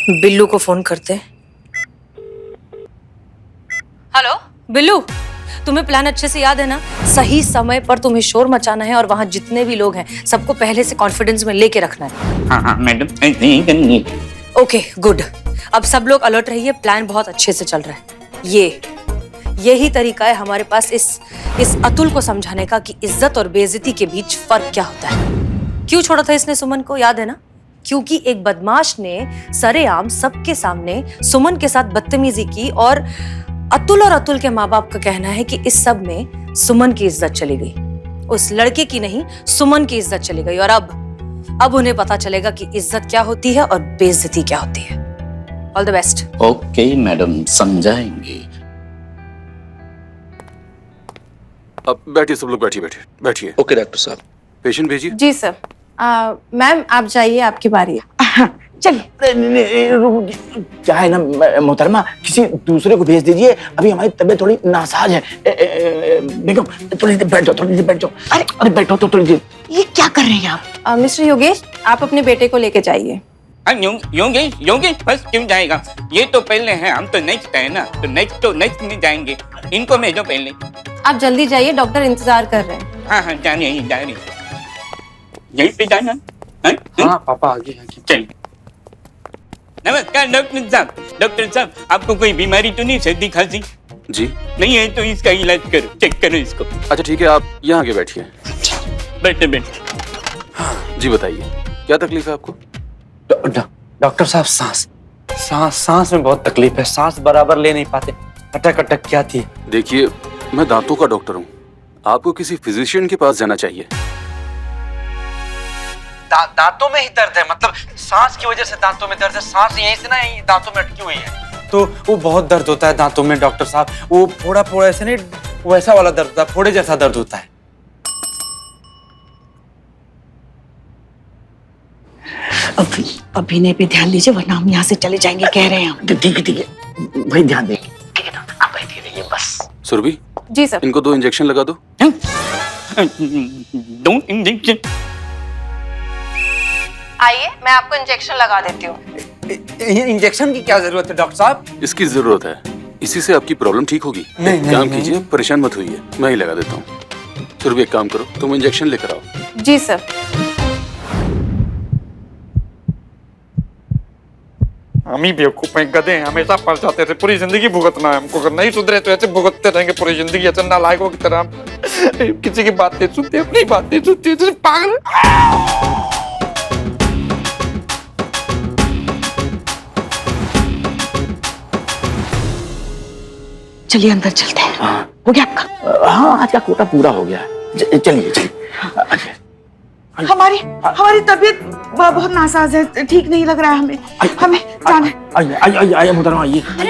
बिल्लू को फोन करते। हेलो बिल्लू, तुम्हें प्लान अच्छे से याद है ना? सही समय पर तुम्हें शोर मचाना है और वहां जितने भी लोग हैं सबको पहले से कॉन्फिडेंस में लेके रखना है। हाँ मैडम, नहीं करनी। Okay good. अब सब लोग अलर्ट रहिए, प्लान बहुत अच्छे से चल रहा है। यही तरीका है हमारे पास इस अतुल को समझाने का कि इज्जत और बेइज्जती के बीच फर्क क्या होता है। क्यों छोड़ा था इसने सुमन को, याद है ना? क्योंकि एक बदमाश ने सरेआम सबके सामने सुमन के साथ बदतमीजी की और अतुल के माँ बाप का कहना है कि इस सब में सुमन की इज्जत चली गई। उस लड़के की नहीं, सुमन की इज्जत चली गई। और अब उन्हें पता चलेगा कि इज्जत क्या होती है और बेइज्जती क्या होती है। All the best. Okay madam, समझाएंगे। अब बैठिए सब लोग, बैठिए। ओके डॉक्टर साहब। पेशेंट भेजिए। जी सर। मैम आप जाइए, आपकी बारी है। चलिए। क्या है ना मोहतरमा, किसी दूसरे को भेज दीजिए, अभी हमारी तबीयत थोड़ी नासाज है। बेगम थोड़ी देर बैठ जाओ। अरे बैठो तो थोड़ी देर। ये क्या कर रहे हैं आप? मिस्टर योगेश, आप अपने बेटे को लेके जाइए। योगेश बस क्यों जाएगा? ये तो पहले है, हम तो नेक्स्ट है ना, तो नेक्स्ट में जाएंगे। इनको भेजो पहले। आप जल्दी जाइए, डॉक्टर इंतजार कर रहे हैं। हाँ जा रही। यहीं पे जाना। हाँ पापा आगे। चलिए। नमस्कार डॉक्टर साहब, आपको कोई बीमारी तो नहीं, सर्दी खांसी जी नहीं है? तो इसका इलाज करो, चेक करो इसको। अच्छा ठीक है, आप यहाँ आगे बैठिए। बैठे। जी बताइए, क्या तकलीफ है आपको? डॉक्टर साहब, सांस में बहुत तकलीफ है, सांस बराबर ले नहीं पाते, अटक क्या थी। देखिए, मैं दांतों का डॉक्टर हूँ, आपको किसी फिजिशियन के पास जाना चाहिए। दांतों में ही दर्द है, मतलब सांस की वजह से दांतों में दर्द है। सांस यहीं से ना यहीं दांतों में अटकी हुई है, तो वो बहुत दर्द होता है दांतों में डॉक्टर साहब। वो फोड़ा ऐसे नहीं, वैसा वाला दर्द होता है, फोड़े जैसा दर्द होता है। अभिनय पे ध्यान दीजिए वरना हम यहाँ से चले जाएंगे, कह रहे हैं हम। ठीक है भाई, ध्यान देंगे। ठीक है डॉक्टर, आप बैठे रहिए बस। सुरभि, जी सर। इनको 2 इंजेक्शन लगा दो। 2 इंजेक्शन? आइए, मैं आपको इंजेक्शन लगा देती हूँ। इंजेक्शन की क्या जरूरत है डॉक्टर साहब? इसकी जरूरत है, इसी से आपकी प्रॉब्लम ठीक होगी। नहीं, काम नहीं। कीजिए, परेशान मत होइए, मैं ही लगा देता हूँ। सुरभि एक काम करो, तुम इंजेक्शन लेकर आओ। जी सर। हम ही बेवकूफ हैं, गधे हैं, हमेशा फंस जाते थे। पूरी जिंदगी भुगतना है हमको, अगर नहीं सुधरे तो ऐसे भुगतते रहेंगे पूरी जिंदगी, ऐसे नालायकों की तरह। किसी की बात नहीं सुनते, अपनी बात नहीं सुनते, सिर्फ पागल। चलिए अंदर चलते हैं। हो गया आपका? हाँ, आज का कोटा पूरा हो गया है। चलिए। हमारी तबीयत बहुत नासाज है, ठीक नहीं लग रहा है हमें जाना है। आइए मोहतरमा, आइए। अरे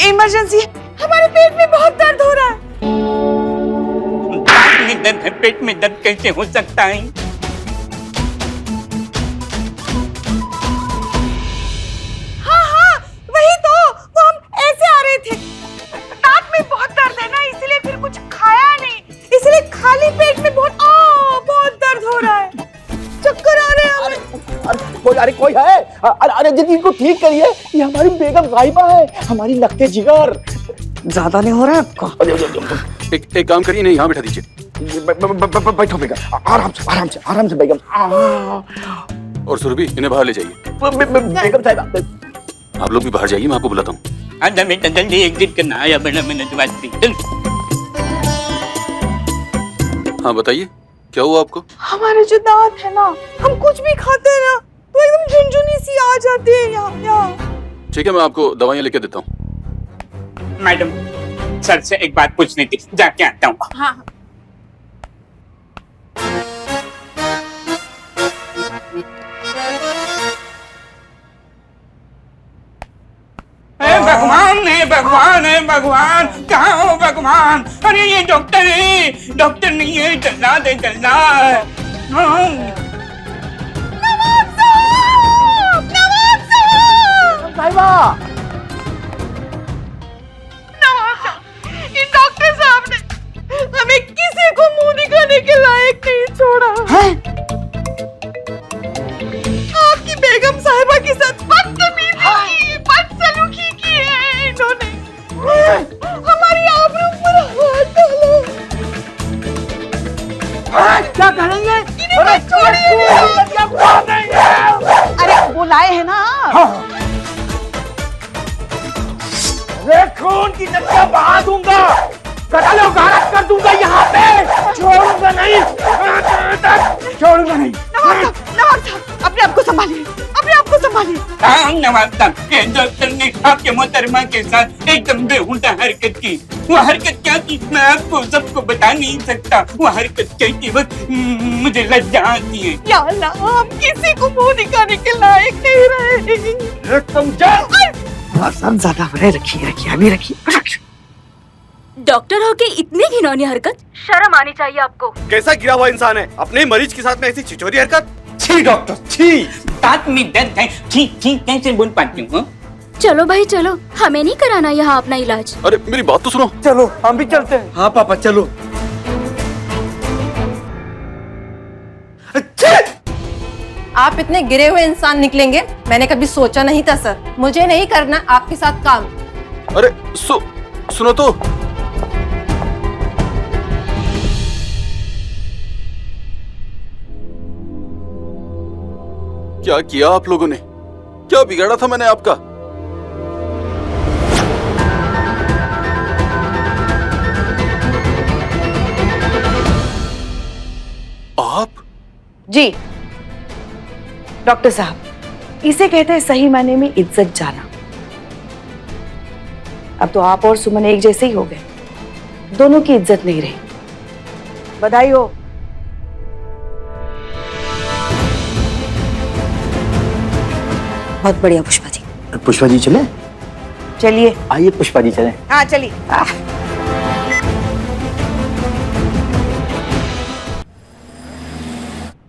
इमरजेंसी, हमारे पेट में बहुत दर्द हो रहा है। पेट में दर्द कैसे हो सकता है? हाँ, वही तो, वो हम ऐसे आ रहे थे, दांत में बहुत दर्द है ना, इसलिए फिर कुछ खाया नहीं, इसलिए खाली पेट में बहुत दर्द हो रहा है, चक्कर आ रहे हैं हमें। कोई है? अरे दीदी इनको ठीक करिए, ये हमारी बेगम गायबा है, हमारी लगते जिगर। ज्यादा नहीं हो रहा है आपका? एक काम करिए, नहीं यहाँ बैठा दीजिए। बैठो बेगम, आराम से बेगम। और सुरभि, इन्हें बाहर ले जाइए। बेगम साहब, आप लोग भी बाहर जाइए, मैं आपको बुलाता हूँ। आजा बेटा, जल्दी एग्जिट करना। आया बड़ा मिनट वास्ते। हाँ बताइए, क्या हुआ आपको? हमारे जो दांत है ना, हम कुछ भी खाते हैं ना तो एकदम झुनझुनी सी आ जाती है यहाँ। ठीक है, मैं आपको दवाइयाँ लेके देता हूँ। मैडम, सर से एक बात पूछनी थी, जाके आता हूँ। हाँ। भगवान, कहाँ हो भगवान? अरे ये डॉक्टर है, डॉक्टर नहीं है, जल्लाद है। इन डॉक्टर साहब ने हमें किसी को मुंह दिखाने के लायक नहीं छोड़ा। क्या करेंगे? अरे वो लाए हैं ना। खून की नदियां बहा दूंगा, कत्लो गारत कर दूंगा यहाँ पे, छोड़ूंगा नहीं, छोड़ूंगा नहीं। नवाब साहब अपने आप को संभालिए, अपने आप को संभालिए। हाँ नवाब साहब, ये डॉक्टर ने आपके मोहतरमा के साथ एकदम बेहुदा हरकत की। वो हरकत क्या की मैं आपको सबको बता नहीं सकता। वो हरकत करते वक्त मुझे लज्जा आती है। या अल्लाह, हम किसी को मुंह दिखाने के लायक नहीं रहे। तुम जाओ। सब ज्यादा बड़े रखिए, अभी रखिए। डॉक्टर होके इतनी घिनौनी हरकत, शर्म आनी चाहिए आपको। कैसा गिरा हुआ इंसान है, अपने मरीज के साथ में ऐसी छिछोरी हरकत। छी डॉक्टर, छी। दांत में दर्द है, छी छी कैसे बोल पाती हूँ? चलो भाई चलो, हमें नहीं कराना यहाँ अपना इलाज। अरे मेरी बात तो सुनो। चलो हम भी चलते हैं। हाँ पापा चलो। आप इतने गिरे हुए इंसान निकलेंगे मैंने कभी सोचा नहीं था सर। मुझे नहीं करना आपके साथ काम। अरे सुनो तो। क्या किया आप लोगों ने? क्या बिगाड़ा था मैंने आपका? आप? जी डॉक्टर साहब, इसे कहते हैं सही मायने में इज्जत जाना। अब तो आप और सुमन एक जैसे ही हो गए, दोनों की इज्जत नहीं रही। बधाई हो। बहुत बढ़िया पुष्पा जी। पुष्पा जी चले? चलिए। आइए पुष्पा जी चले। हाँ चलिए।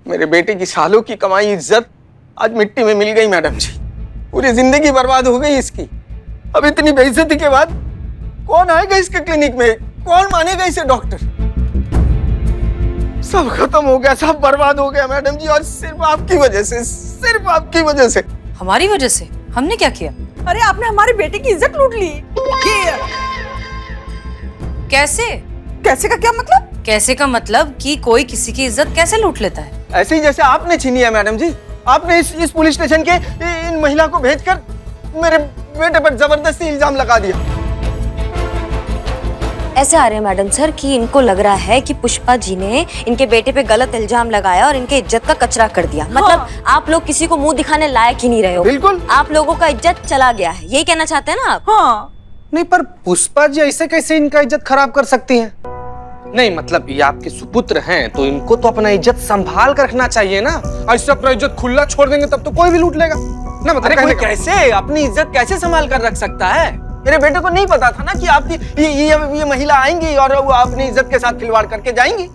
मेरे बेटे की सालों की कमाई इज्जत आज मिट्टी में मिल गई मैडम जी। पूरी जिंदगी बर्बाद हो गई इसकी। अब इतनी बेइज्जती के बाद कौन आएगा इसके क्लिनिक में? कौन मानेगा इसे डॉक्टर? सब खत्म हो गया, सब बर्बाद हो गया मैडम जी, और सिर्फ आपकी वजह से, सिर्फ आपकी वजह से। हमारी वजह से? हमने क्या किया? अरे आपने हमारे बेटे की इज्जत लूट ली। कैसे? कैसे का क्या मतलब? कैसे का मतलब कि कोई किसी की इज्जत कैसे लूट लेता है? ऐसे ही जैसे आपने छीनी है मैडम जी। आपने इस पुलिस स्टेशन के इन महिला को भेजकर मेरे बेटे पर जबरदस्ती इल्जाम लगा दिया। ऐसे आ रहे हैं मैडम सर कि इनको लग रहा है कि पुष्पा जी ने इनके बेटे पे गलत इल्जाम लगाया और इनके इज्जत का कचरा कर दिया। मतलब आप लोग किसी को मुंह दिखाने लायक ही नहीं रहे हो। बिल्कुल। आप लोगों का इज्जत चला गया है, यही कहना चाहते हैं ना आप? हाँ। नहीं पर पुष्पा जी ऐसे कैसे इनका इज्जत खराब कर सकती हैं? नहीं मतलब ये आपके सुपुत्र हैं तो इनको तो अपना इज्जत संभाल कर रखना चाहिए ना। ऐसे अपना इज्जत खुला छोड़ देंगे तब तो कोई भी लूट लेगा ना। मतलब कोई कैसे अपनी इज्जत कैसे संभाल कर रख सकता है? मेरे बेटे को नहीं पता था ना कि आपकी ये महिला आएंगी और वो अपनी इज्जत के साथ खिलवाड़ करके जाएंगी।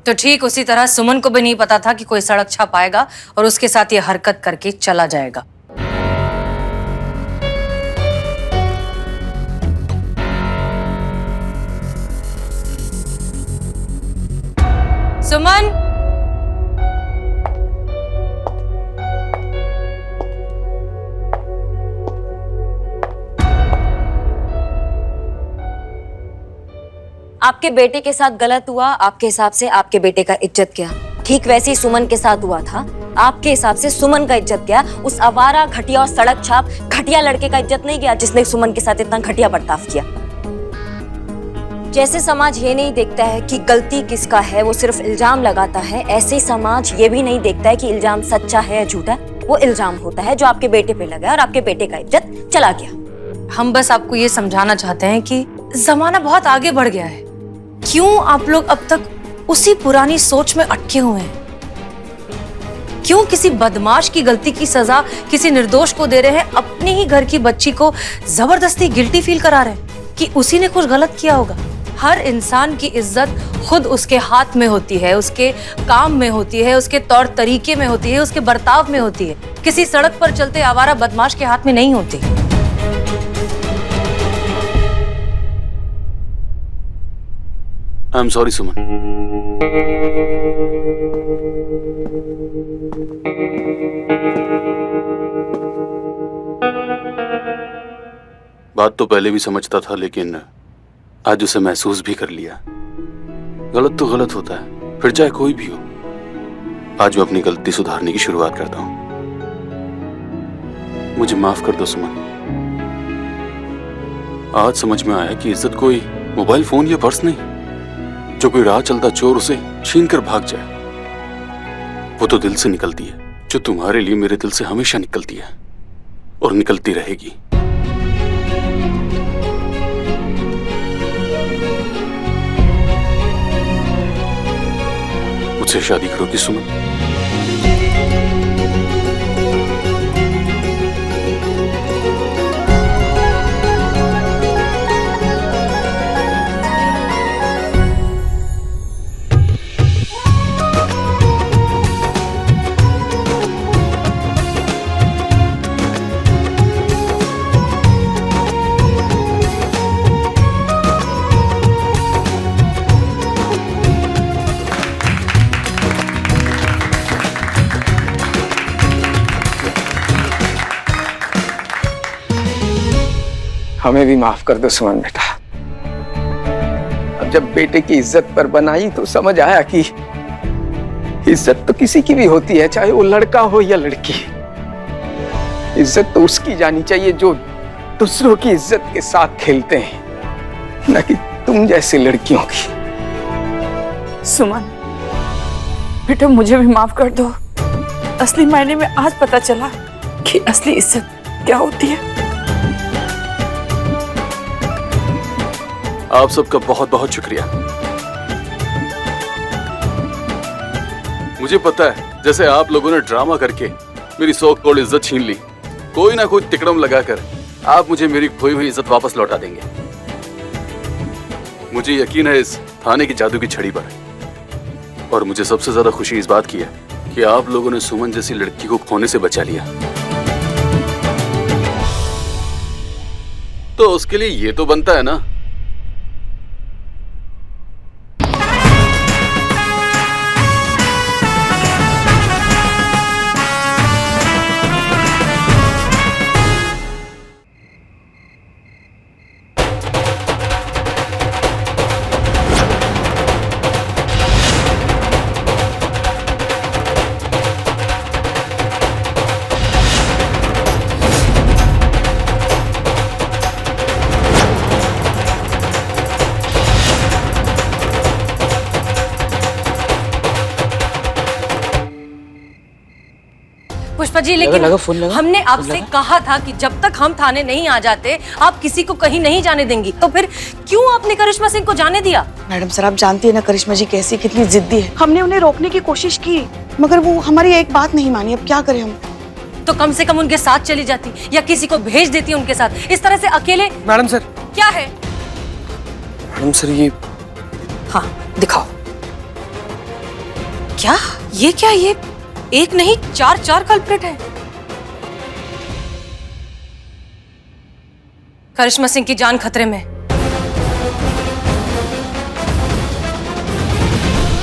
तो ठीक उसी तरह सुमन को भी नहीं पता था कि कोई सड़क छाप आएगा और उसके साथ ये हरकत करके चला जाएगा। सुमन, आपके बेटे के साथ गलत हुआ, आपके हिसाब से आपके बेटे का इज्जत गया। ठीक वैसे ही सुमन के साथ हुआ था, आपके हिसाब से सुमन का इज्जत गया। उस आवारा घटिया और सड़क छाप घटिया लड़के का इज्जत नहीं गया जिसने सुमन के साथ इतना घटिया बर्ताव किया। जैसे समाज ये नहीं देखता है कि गलती किसका है, वो सिर्फ इल्जाम लगाता है, ऐसे ही समाज ये भी नहीं देखता है कि इल्जाम सच्चा है या झूठा। वो इल्जाम होता है जो आपके बेटे पे लगा और आपके बेटे का इज्जत चला गया। हम बस आपको ये समझाना चाहते हैं कि जमाना बहुत आगे बढ़ गया है। क्यों आप लोग अब तक उसी पुरानी सोच में अटके हुए हैं? क्यों किसी बदमाश की गलती की सजा किसी निर्दोष को दे रहे हैं? अपने ही घर की बच्ची को जबरदस्ती गिल्टी फील करा रहे हैं कि उसी ने कुछ गलत किया होगा। हर इंसान की इज्जत खुद उसके हाथ में होती है, उसके काम में होती है, उसके तौर तरीके में होती है, उसके बर्ताव में होती है। किसी सड़क पर चलते आवारा बदमाश के हाथ में नहीं होती। आई एम सॉरी सुमन। बात तो पहले भी समझता था लेकिन आज उसे महसूस भी कर लिया। गलत तो गलत होता है, फिर चाहे कोई भी हो, आज मैं अपनी गलती सुधारने की शुरुआत करता हूं। मुझे माफ कर दो सुमन। आज समझ में आया कि इज्जत कोई मोबाइल फोन या पर्स नहीं जो कोई राह चलता चोर उसे छीन कर भाग जाए। वो तो दिल से निकलती है, जो तुम्हारे लिए मेरे दिल से हमेशा निकलती है और निकलती रहेगी। मुझसे शादी करोगी सुमन? हमें भी माफ कर दो सुमन बेटा। अब जब बेटे की इज्जत पर बनाई तो समझ आया कि इज्जत तो किसी की भी होती है, चाहे वो लड़का हो या लड़की। इज्जत तो उसकी जानी चाहिए जो दूसरों की इज्जत के साथ खेलते हैं, न कि तुम जैसी लड़कियों की। सुमन बेटा, मुझे भी माफ कर दो। असली मायने में आज पता चला कि असली इज्जत क्या होती है। आप सबका बहुत बहुत शुक्रिया। मुझे पता है जैसे आप लोगों ने ड्रामा करके मेरी सो कॉल्ड इज्जत छीन ली, कोई ना कोई तिकड़म लगाकर आप मुझे मेरी खोई हुई इज्जत वापस लौटा देंगे। मुझे यकीन है इस थाने की जादू की छड़ी पर। और मुझे सबसे ज्यादा खुशी इस बात की है कि आप लोगों ने सुमन जैसी लड़की को खोने से बचा लिया। तो उसके लिए ये तो बनता है ना। पुष्पा जी, लेकिन हमने आपसे कहा था कि जब तक हम थाने नहीं आ जाते आप किसी को कहीं नहीं जाने देंगी, तो फिर क्यों आपने करिश्मा सिंह को जाने दिया? मैडम सर, आप जानती है ना करिश्मा जी कैसी कितनी जिद्दी है। हमने उन्हें रोकने की कोशिश की मगर वो हमारी एक बात नहीं मानी। अब क्या करें हम? तो कम से कम उनके साथ चली जाती या किसी को भेज देती उनके साथ। इस तरह से अकेले। Madam sir. क्या है? मैडम सर ये। हाँ दिखाओ। क्या ये एक नहीं चार कल्प्रिट है। करिश्मा सिंह की जान खतरे में।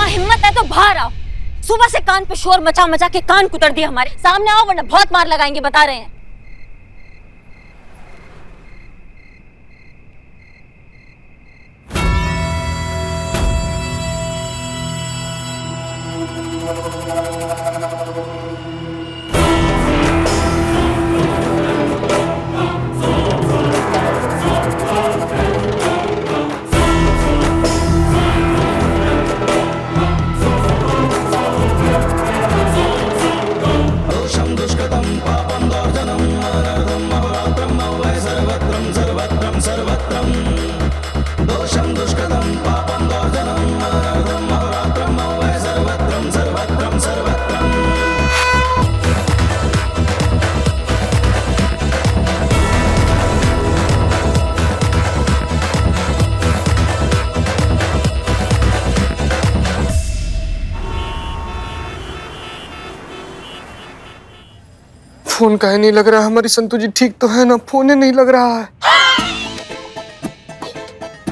हिम्मत है तो बाहर आओ। सुबह से कान पे शोर मचा मचा के कान कुतर दिए हमारे। सामने आओ वरना बहुत मार लगाएंगे, बता रहे हैं। फोन काहे नहीं लग रहा है? हमारी संतु जी ठीक तो है ना? फोन ही नहीं लग रहा है।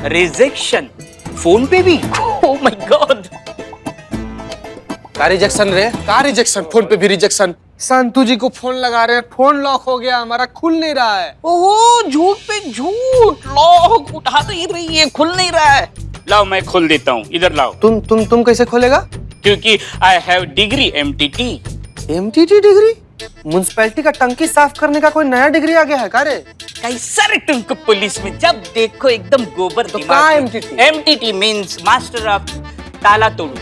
रिजेक्शन फोन पे भी? Oh my God. का रिजेक्शन रे? का रिजेक्शन? फोन पे भी रिजेक्शन। संतु जी को फोन लगा रहे हैं, फोन लॉक हो गया हमारा, खुल नहीं रहा है। ओहो, झूठ पे झूठ। लॉक उठा तो ही रही है, खुल नहीं रहा है। लाओ मैं खोल देता हूँ, इधर लाओ। तुम कैसे खोलेगा? क्योंकि I have degree MTT। MTT degree? Municipality का टंकी साफ करने का कोई नया डिग्री आ गया है का रे? कैसा रे तुमको पुलिस में जब देखो एकदम गोबर तो दिमाग। क्या MTT? MTT means master of ताला तोड़ू।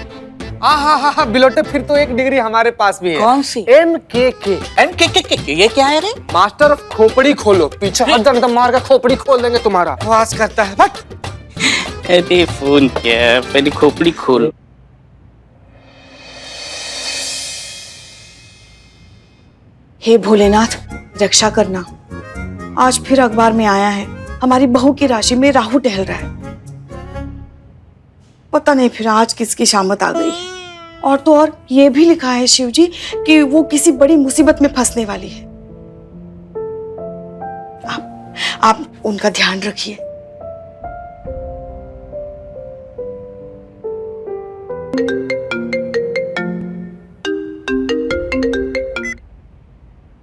हाँ बिलोटे, फिर तो एक डिग्री हमारे पास भी है। कौन सी? MKK। MKK ये क्या है रे? मास्टर ऑफ खोपड़ी खोलो। पीछे एकदम मार का खोपड़ी खोल देंगे तुम्हारा। आवाज करता है बट। अरे फोन क्या, पहले खोपड़ी खोल। हे भोलेनाथ, रक्षा करना। आज फिर अखबार में आया है हमारी बहू की राशि में राहु टहल रहा है। पता नहीं फिर आज किसकी शामत आ गई। और तो और ये भी लिखा है शिव जी कि वो किसी बड़ी मुसीबत में फंसने वाली है। आप उनका ध्यान रखिए।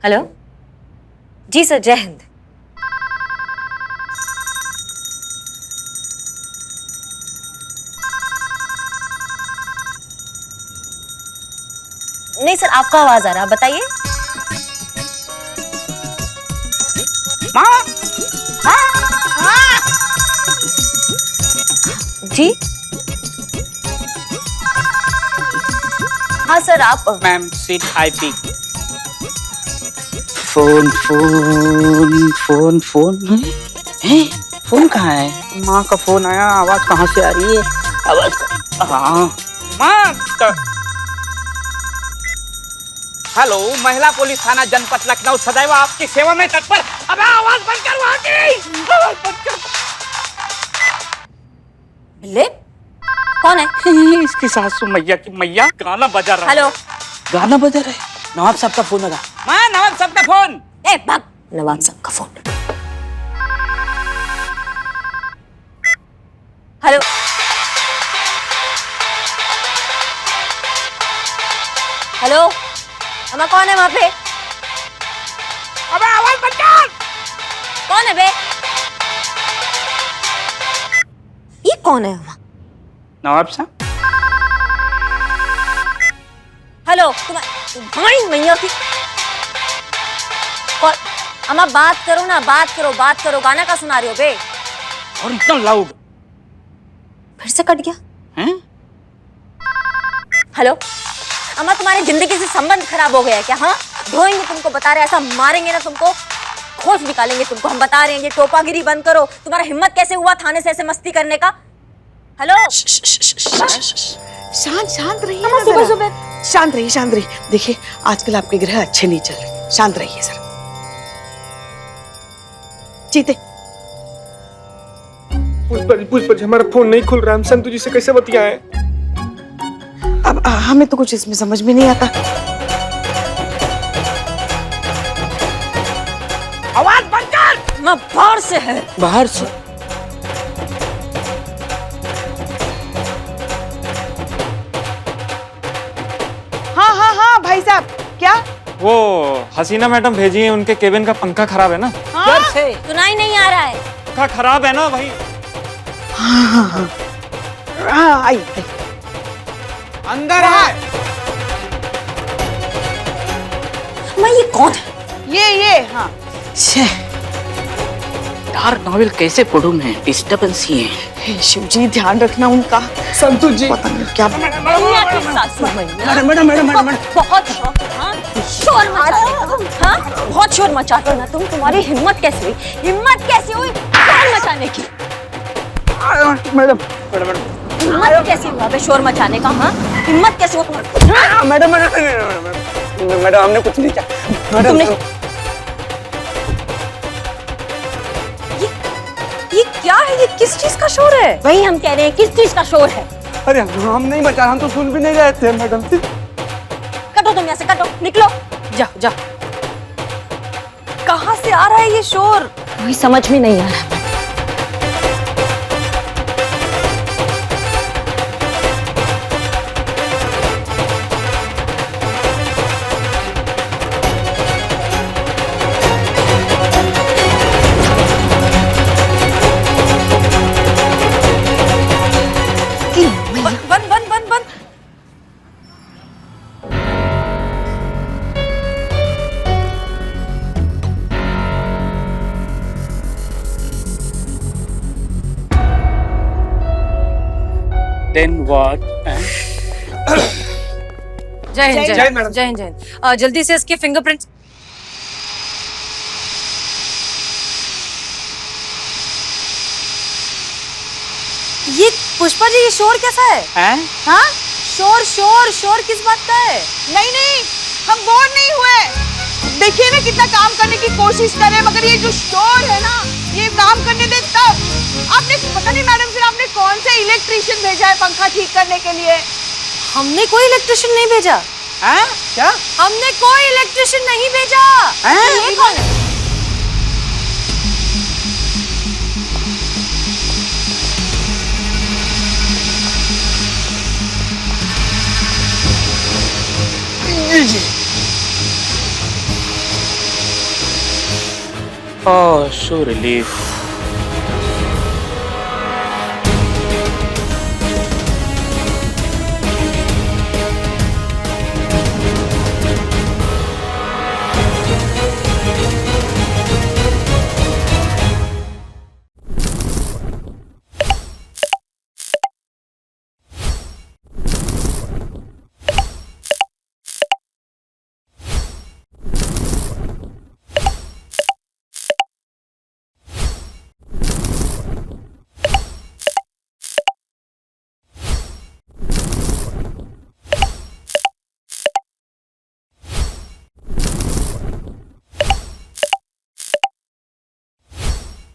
हेलो जी सर, जय हिंद। नहीं सर, आपका आवाज आ रहा, बताइए। जी हाँ सर, आप ma'am seat IP। Phone phone phone phone है? फोन कहाँ है? माँ का फोन आया, आवाज कहाँ से आ रही है? आवाज हाँ माँ। हेलो, महिला पुलिस थाना जनपद लखनऊ सदैव आपकी सेवा में तत्पर। अबे आवाज बंद कर वहाँ की, आवाज बंद कर। ले कौन है? इसकी सासू मैया की मैया गाना बजा रहा है। हेलो, गाना बजा रहा है। नवाब साहब का फोन लगा। माँ, नवाब साहब का फोन। ए भाग, नवाब साहब का फोन। हेलो हेलो, अम्मा कौन है वहाँ पे? अबे आवाज बंद कर। कौन है बे? ये कौन है अम्मा? नवाब साहब। हेलो, तुम्हारी मैया की कौन? अम्मा बात करो ना, बात करो। गाना का सुना रही हो बे? और इतना लाउड। फिर से कट गया हैं? हेलो अम्मा, तुम्हारी जिंदगी से संबंध खराब हो गया है क्या? हाँ, धोएंगे तुमको, बता रहे, ऐसा मारेंगे ना तुमको, खोज निकालेंगे तुमको। हम बता रहे हैं, ये टोपागिरी बंद करो। तुम्हारा हिम्मत कैसे हुआ थाने से ऐसे मस्ती करने का? हेलो, शांत रहिए अम्मा, ना जरा। सुबह शांत रहिए। देखिए आजकल आपके ग्रह अच्छे नहीं चल रहे, शांत रहिए सर। जीते पुष्पा जी, हमारा फोन नहीं खुल रहा। हम संतु जी से कैसे बतियाएं? अब हमें तो कुछ इसमें समझ में नहीं आता। आवाज बंद कर। मैं बाहर से है। बाहर से? हाँ भाई साहब, क्या? वो हसीना मैडम भेजी है, उनके केबिन का पंखा खराब है ना। जब से सुनाई नहीं आ रहा है। पंखा खराब है ना भाई। हाँ आई। अंदर है। मैं ये कौन है? ये हाँ। डार्क नॉवेल कैसे पढ़ूं मैं? डिस्टर्बेंस ही है। हे शिव जी, ध्यान रखना उनका। संतु जी, पता नहीं क्या। मैडम। बहुत शोर मचाते हो तुम। हाँ, बहुत शोर मचाते हो ना तुम। तुम्हारी हिम्मत कैसे हुई शोर मचाने की? मैडम। हिम्मत कैसे हुआ बे शोर मचाने का? हाँ, हिम्मत कैसे हुआ तुम्हारा? मैडम, हमने कुछ नहीं किया। तुमने ये क्या है? ये किस चीज का शोर है? वही हम कह रहे हैं, किस चीज का शोर है? अरे हम नहीं बचा, हम तो सुन भी नहीं रहे थे मैडम। कटो तुम यहाँ से, कटो, निकलो। जा। कहाँ से आ रहा है ये शोर? वही समझ में नहीं आ रहा। Then what? जय हिंद जय जय हिंद जय हिंद जय हिंद। जल्दी से इसके फिंगरप्रिंट्स। ये पुष्पा जी, ये शोर कैसा है? हाँ, शोर शोर शोर किस बात का है? नहीं नहीं, हम बोर नहीं हुए। देखिए ना कितना काम करने की कोशिश कर रहे हैं, मगर ये जो शोर है ना, ये काम करने दे तब। आपने पता नहीं मैडम, फिर आपने कौन से इलेक्ट्रिशियन भेजा है पंखा ठीक करने के लिए? हमने कोई इलेक्ट्रिशियन नहीं भेजा। हैं? क्या? हमने कोई इलेक्ट्रिशियन नहीं भेजा। हैं? ये कौन है? Oh, so relief.